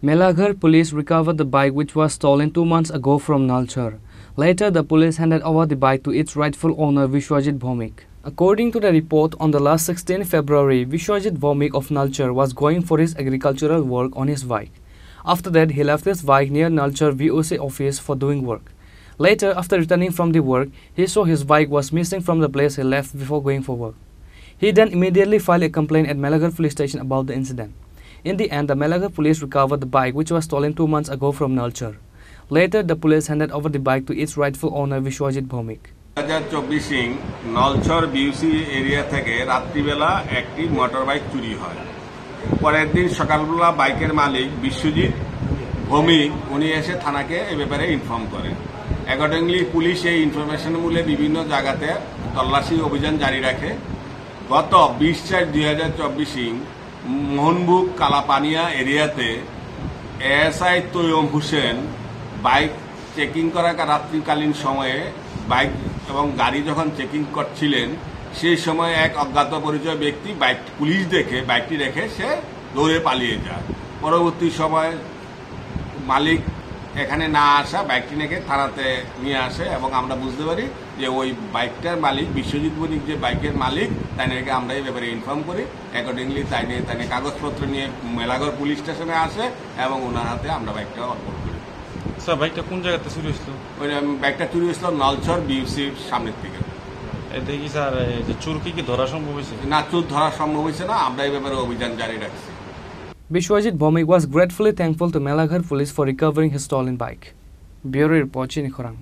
Melaghar police recovered the bike which was stolen 2 months ago from Nalchar. Later, the police handed over the bike to its rightful owner Vishwajit Bhomik. According to the report, on the last 16 February, Vishwajit Bhomik of Nalchar was going for his agricultural work on his bike. After that, he left his bike near Nalchar VOC office for doing work. Later, after returning from the work, he saw his bike was missing from the place he left before going for work. He then immediately filed a complaint at Melaghar police station about the incident. In the end, the Melaghar police recovered the bike which was stolen 2 months ago from Nalchar. Later, the police handed over the bike to its rightful owner Vishwajit Bhomik. 2024 Nalchar BUC area থেকে রাত্রিবেলা একটি motorbike চুরি হয়। পরের দিন সকালবেলা বাইকের মালিক বিশ্বজিৎ ভৌমিক উনি এসে থানাকে এ ব্যাপারে ইনফর্ম করেন। অ্যাকর্ডিংলি পুলিশ এই ইনফরমেশন মূলে বিভিন্ন জায়গাতে তল্লাশি অভিযান জারি রাখে। গত 20/4/2024 মোহনবুক কালাপানিয়া এরিয়াতে ASI Taiyab Hossain bike checking করা রাত্রিকালীন সময়ে বাইক এবং গাড়ি যখন চেকিং করছিলেন সেই সময় এক অজ্ঞাত পরিচয় ব্যক্তি বাইক পুলিশ দেখে বাইকটি রেখে সে দৌড়ে পালিয়ে যায়। পরবর্তী সময় মালিক এখানে না আসা বাইকটি নিয়ে থানাতে নিয়ে আসে এবং আমরা বুঝতে পারি যে ওই বাইকটার মালিক বিশ্বজিৎ বণিক যে বাইকের মালিক তাই নিয়ে আমরা এই ব্যাপারে ইনফর্ম করি। অ্যাকর্ডিংলি তাই নিয়ে কাগজপত্র নিয়ে মেলাঘর পুলিশ স্টেশনে আসে এবং ওনার হাতে আমরা বাইকটা অর্পণ করি। স্যার বাইকটা কোন জায়গাতে চুরি হয়েছিল? ওই বাইকটা চুরি হয়েছিল নলছর বিউসির সামনের থেকে। দেখি স্যার যে চোর কি ধরা সম্ভব হয়েছে? না, চোর ধরা সম্ভব হয়েছে না, আমরা এই ব্যাপারে অভিযান জারি রাখছি। Vishwajit Bhomik was gratefully thankful to Melaghar police for recovering his stolen bike. Bureau report, Chini Khorang.